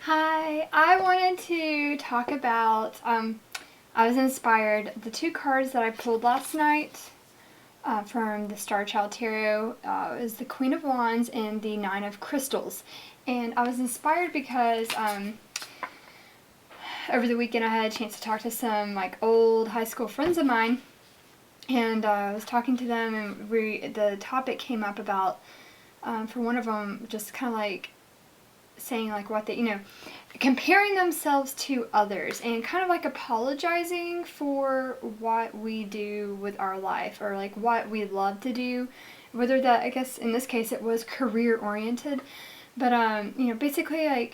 Hi, I wanted to talk about, I was inspired, the two cards that I pulled last night from the Star Child Tarot is the Queen of Wands and the Nine of Crystals. And I was inspired because over the weekend I had a chance to talk to some old high school friends of mine, and I was talking to them, and the topic came up about, for one of them, just kind of saying what they, comparing themselves to others and kind of apologizing for what we do with our life, or what we love to do, whether that, I guess in this case it was career oriented, but basically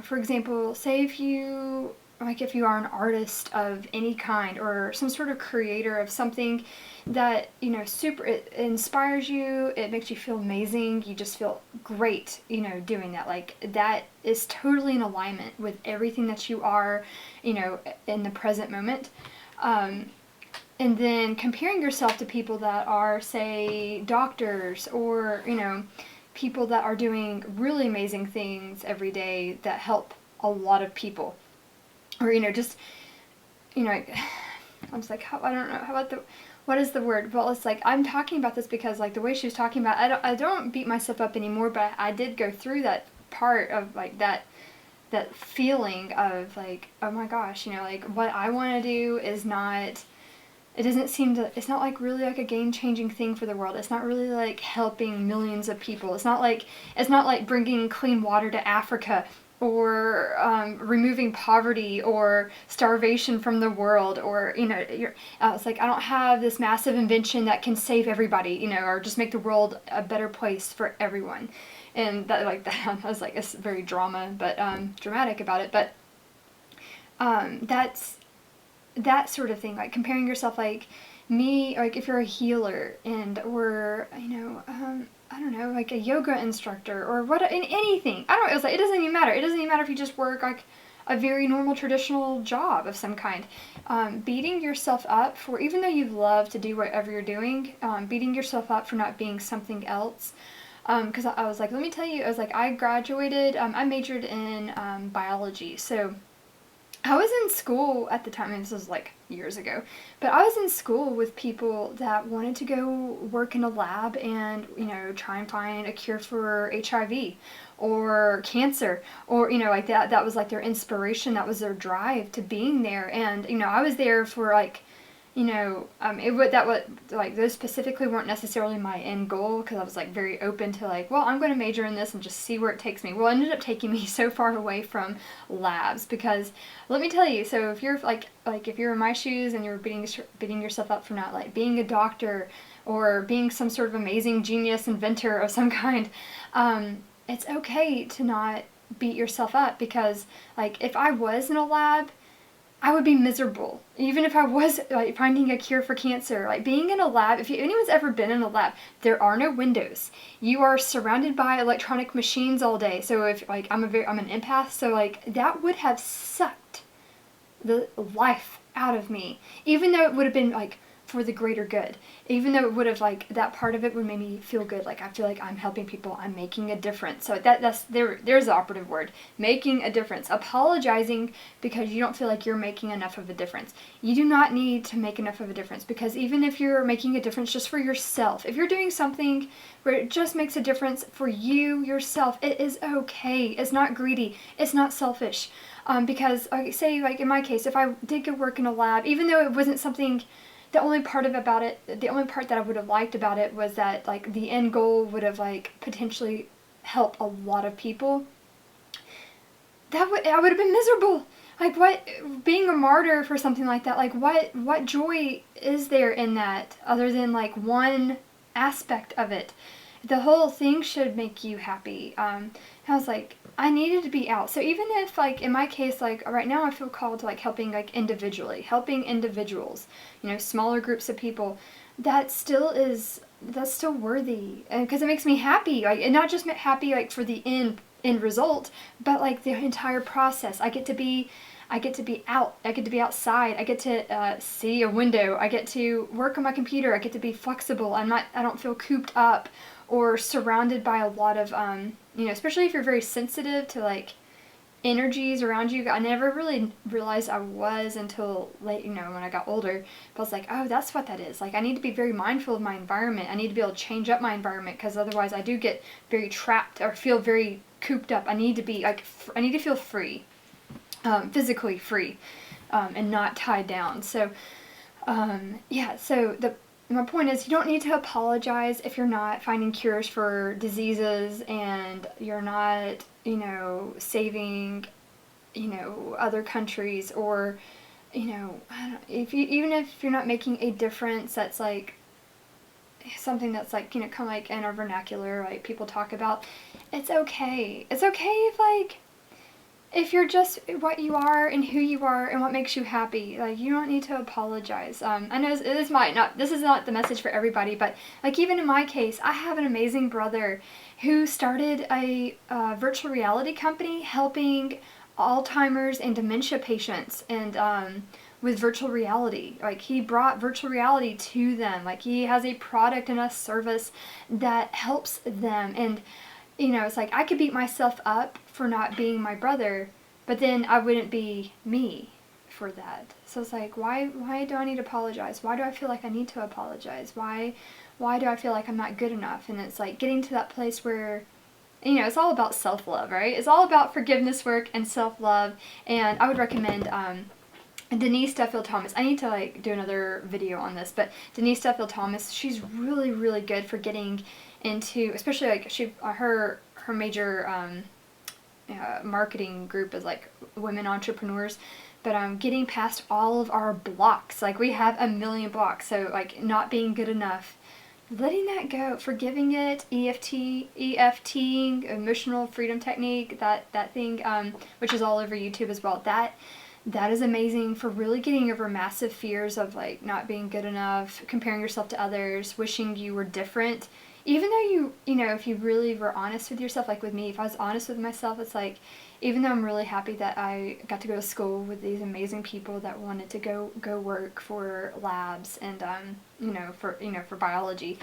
for example, say if you are an artist of any kind or some sort of creator of something that super, it inspires you, it makes you feel amazing, you just feel great doing that, that is totally in alignment with everything that you are in the present moment. And then comparing yourself to people that are, say, doctors, or people that are doing really amazing things every day that help a lot of people, or just I was like, I don't know, how about what is the word? Well, it's I'm talking about this because the way she was talking about, I don't beat myself up anymore, but I did go through that part of that feeling of oh my gosh, what I want to do is not, it doesn't seem to, it's not really a game-changing thing for the world. It's not really helping millions of people. It's not like bringing clean water to Africa, or removing poverty or starvation from the world, or it's I don't have this massive invention that can save everybody, or just make the world a better place for everyone. And that, that, I was it's very dramatic about it, but that's that sort of thing, comparing yourself, me, if you're a healer, or I don't know, a yoga instructor, or in anything. I don't know, it doesn't even matter. It doesn't even matter if you just work a very normal traditional job of some kind. Beating yourself up for, even though you love to do whatever you're doing, beating yourself up for not being something else. Because I was let me tell you, I graduated, I majored in biology, so I was in school at the time, and this was years ago, but I was in school with people that wanted to go work in a lab and, try and find a cure for HIV or cancer, or, that was their inspiration, that was their drive to being there. And, I was there for those specifically weren't necessarily my end goal, because I was very open to well, I'm going to major in this and just see where it takes me. Well, it ended up taking me so far away from labs, because let me tell you, so if you're if you're in my shoes and you're beating yourself up for not being a doctor or being some sort of amazing genius inventor of some kind, it's okay to not beat yourself up, because if I was in a lab, I would be miserable. Even if I was finding a cure for cancer, being in a lab, if anyone's ever been in a lab, there are no windows. You are surrounded by electronic machines all day. So if I'm an empath, so that would have sucked the life out of me. Even though it would have been for the greater good. Even though it would have that part of it would make me feel good. I feel like I'm helping people, I'm making a difference. So there's the operative word. Making a difference. Apologizing because you don't feel like you're making enough of a difference. You do not need to make enough of a difference, because even if you're making a difference just for yourself, if you're doing something where it just makes a difference for you, yourself, it is okay. It's not greedy. It's not selfish. Because say in my case, if I did go work in a lab, even though it wasn't something, the only part that I would have liked about it was that the end goal would have potentially helped a lot of people. I would have been miserable. What, being a martyr for something like that, what joy is there in that, other than one aspect of it? The whole thing should make you happy. I was I needed to be out. So even if in my case, right now I feel called to helping individually, helping individuals, smaller groups of people, that's still worthy, because it makes me happy, and not just happy for the end result, but the entire process. I get to be out. I get to be outside. I get to see a window. I get to work on my computer. I get to be flexible. I don't feel cooped up or surrounded by a lot of, especially if you're very sensitive to energies around you. I never really realized I was until late, when I got older. But I was like, oh, that's what that is. Like, I need to be very mindful of my environment. I need to be able to change up my environment, because otherwise I do get very trapped or feel very cooped up. I need to be like, I need to feel free, physically free, and not tied down. So, yeah. So my point is, you don't need to apologize if you're not finding cures for diseases, and you're not, saving, other countries, or, I don't, even if you're not making a difference that's like something that's like, kind of like in our vernacular, like people talk about, it's okay. It's okay if you're just what you are and who you are and what makes you happy. Like, you don't need to apologize. I know this is not the message for everybody, but like, even in my case, I have an amazing brother who started a virtual reality company helping Alzheimer's and dementia patients, and with virtual reality. Like, he brought virtual reality to them. Like, he has a product and a service that helps them. And it's like, I could beat myself up for not being my brother, but then I wouldn't be me for that. So it's like, why do I need to apologize? Why do I feel like I need to apologize? Why do I feel like I'm not good enough? And it's like getting to that place where, it's all about self-love, right? It's all about forgiveness work and self-love. And I would recommend Denise Duffield Thomas. I need to like do another video on this, but Denise Duffield Thomas, she's really, really good for getting into, especially like her major marketing group is like women entrepreneurs, but getting past all of our blocks. Like, we have a million blocks, so like not being good enough, letting that go, forgiving it, EFTing, emotional freedom technique, that thing, which is all over YouTube as well. That is amazing for really getting over massive fears of like not being good enough, comparing yourself to others, wishing you were different. Even though if you really were honest with yourself, like with me, if I was honest with myself, it's like, even though I'm really happy that I got to go to school with these amazing people that wanted to go work for labs and for biology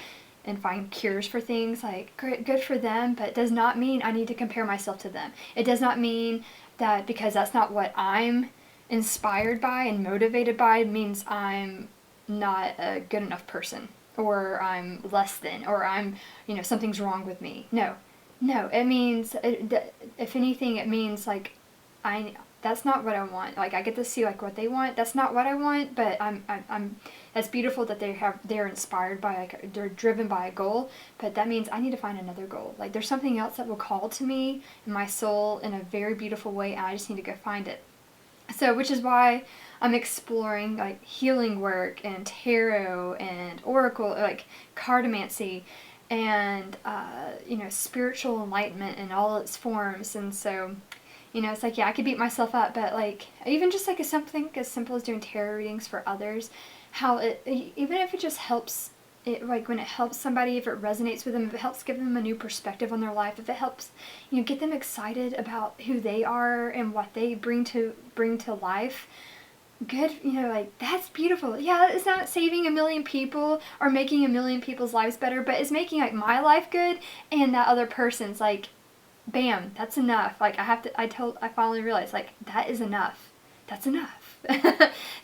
and find cures for things, like, good for them, but it does not mean I need to compare myself to them. It does not mean that because that's not what I'm inspired by and motivated by means I'm not a good enough person, or I'm less than, or I'm, something's wrong with me. No, it means, if anything, it means like, that's not what I want. Like, I get to see like what they want. That's not what I want, but I'm that's beautiful that they're inspired by, like, they're driven by a goal, but that means I need to find another goal. Like, there's something else that will call to me in my soul in a very beautiful way, and I just need to go find it. So, which is why I'm exploring like healing work and tarot and oracle, like cartomancy, and spiritual enlightenment in all its forms. And so, it's like, yeah, I could beat myself up, but like, even just like something as simple as doing tarot readings for others, how even if it just helps. Like, when it helps somebody, if it resonates with them, if it helps give them a new perspective on their life, if it helps, get them excited about who they are and what they bring to life, good, like, that's beautiful. Yeah, it's not saving a million people or making a million people's lives better, but it's making like my life good and that other person's. Like, bam, that's enough. Like, I finally realized, like, that is enough. That's enough.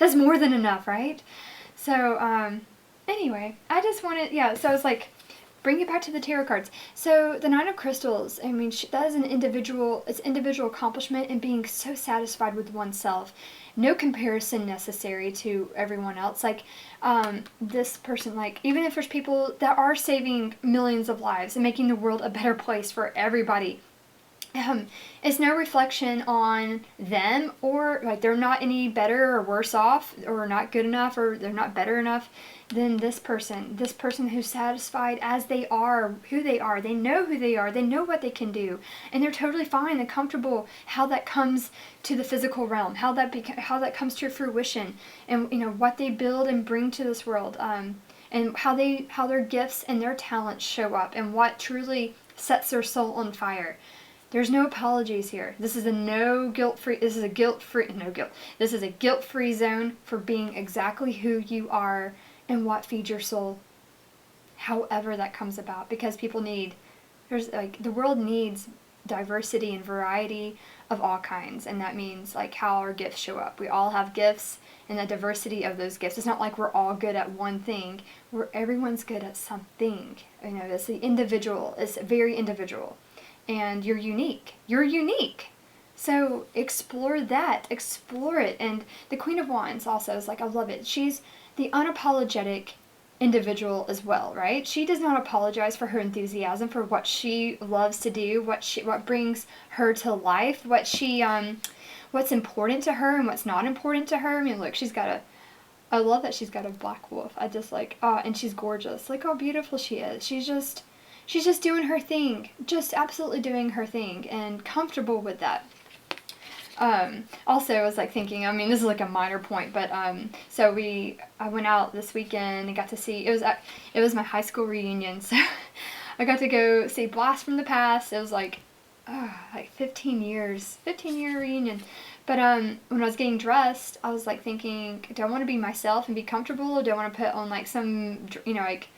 That's more than enough, right? So, anyway, I just wanted, so it's like, bring it back to the tarot cards. So the Nine of Crystals, I mean, that is it's individual accomplishment and being so satisfied with oneself. No comparison necessary to everyone else. Like, this person, like, even if there's people that are saving millions of lives and making the world a better place for everybody, it's no reflection on them, or like they're not any better or worse off, or not good enough, or they're not better enough than this person who's satisfied as they are, who they are. They know who they are, they know what they can do, and they're totally fine and comfortable how that comes to the physical realm, how that comes to fruition, and what they build and bring to this world, and how their gifts and their talents show up, and what truly sets their soul on fire. There's no apologies here. This is a guilt-free zone for being exactly who you are and what feeds your soul, however that comes about. Because the world needs diversity and variety of all kinds, and that means like how our gifts show up. We all have gifts, and the diversity of those gifts. It's not like we're all good at one thing. Everyone's good at something. You know, it's the individual. It's very individual, and you're unique. You're unique. So explore that. Explore it. And the Queen of Wands also is like, I love it. She's the unapologetic individual as well, right? She does not apologize for her enthusiasm, for what she loves to do, what brings her to life, what's important to her and what's not important to her. I mean, look, I love that she's got a black wolf. I just like, and she's gorgeous. Look how beautiful she is. She's just doing her thing, just absolutely doing her thing, and comfortable with that. Also, I was like thinking, I mean, this is like a minor point, but so I went out this weekend and got to see, it was my high school reunion, so I got to go see Blast from the Past. It was like 15 year reunion. But when I was getting dressed, I was like thinking, do I want to be myself and be comfortable, or do I want to put on like some, you know, like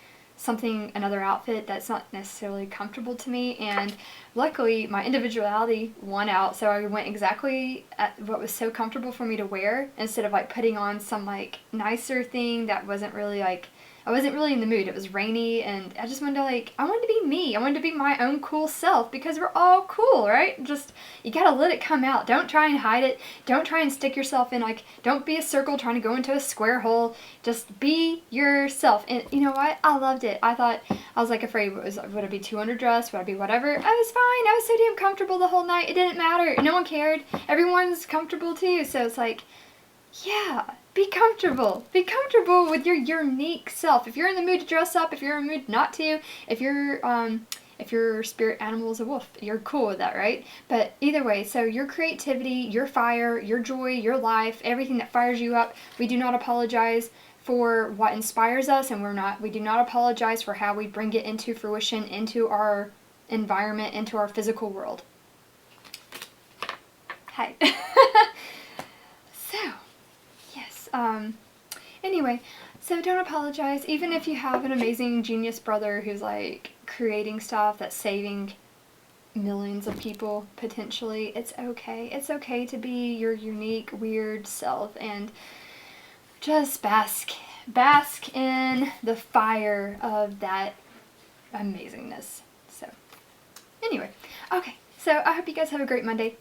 another outfit that's not necessarily comfortable to me? And luckily my individuality won out, so I went exactly at what was so comfortable for me to wear, instead of like putting on some like nicer thing that wasn't really like, I wasn't really in the mood. It was rainy, and I just wanted to I wanted to be me. I wanted to be my own cool self, because we're all cool, right? Just, you gotta let it come out. Don't try and hide it. Don't try and stick yourself in, don't be a circle trying to go into a square hole. Just be yourself. And you know what? I loved it. I was like afraid, would I be too underdressed? Would I be whatever? I was fine. I was so damn comfortable the whole night. It didn't matter. No one cared. Everyone's comfortable too. So it's like, yeah, be comfortable. Be comfortable with your unique self. If you're in the mood to dress up, if you're in the mood not to, if your spirit animal is a wolf, you're cool with that, right? But either way, so your creativity, your fire, your joy, your life, everything that fires you up, we do not apologize for what inspires us, and we do not apologize for how we bring it into fruition, into our environment, into our physical world. Hi. So, yes, anyway, so don't apologize, even if you have an amazing genius brother who's like creating stuff that's saving millions of people potentially. It's okay. It's okay to be your unique, weird self, and just bask in the fire of that amazingness. So, anyway, okay, so I hope you guys have a great Monday.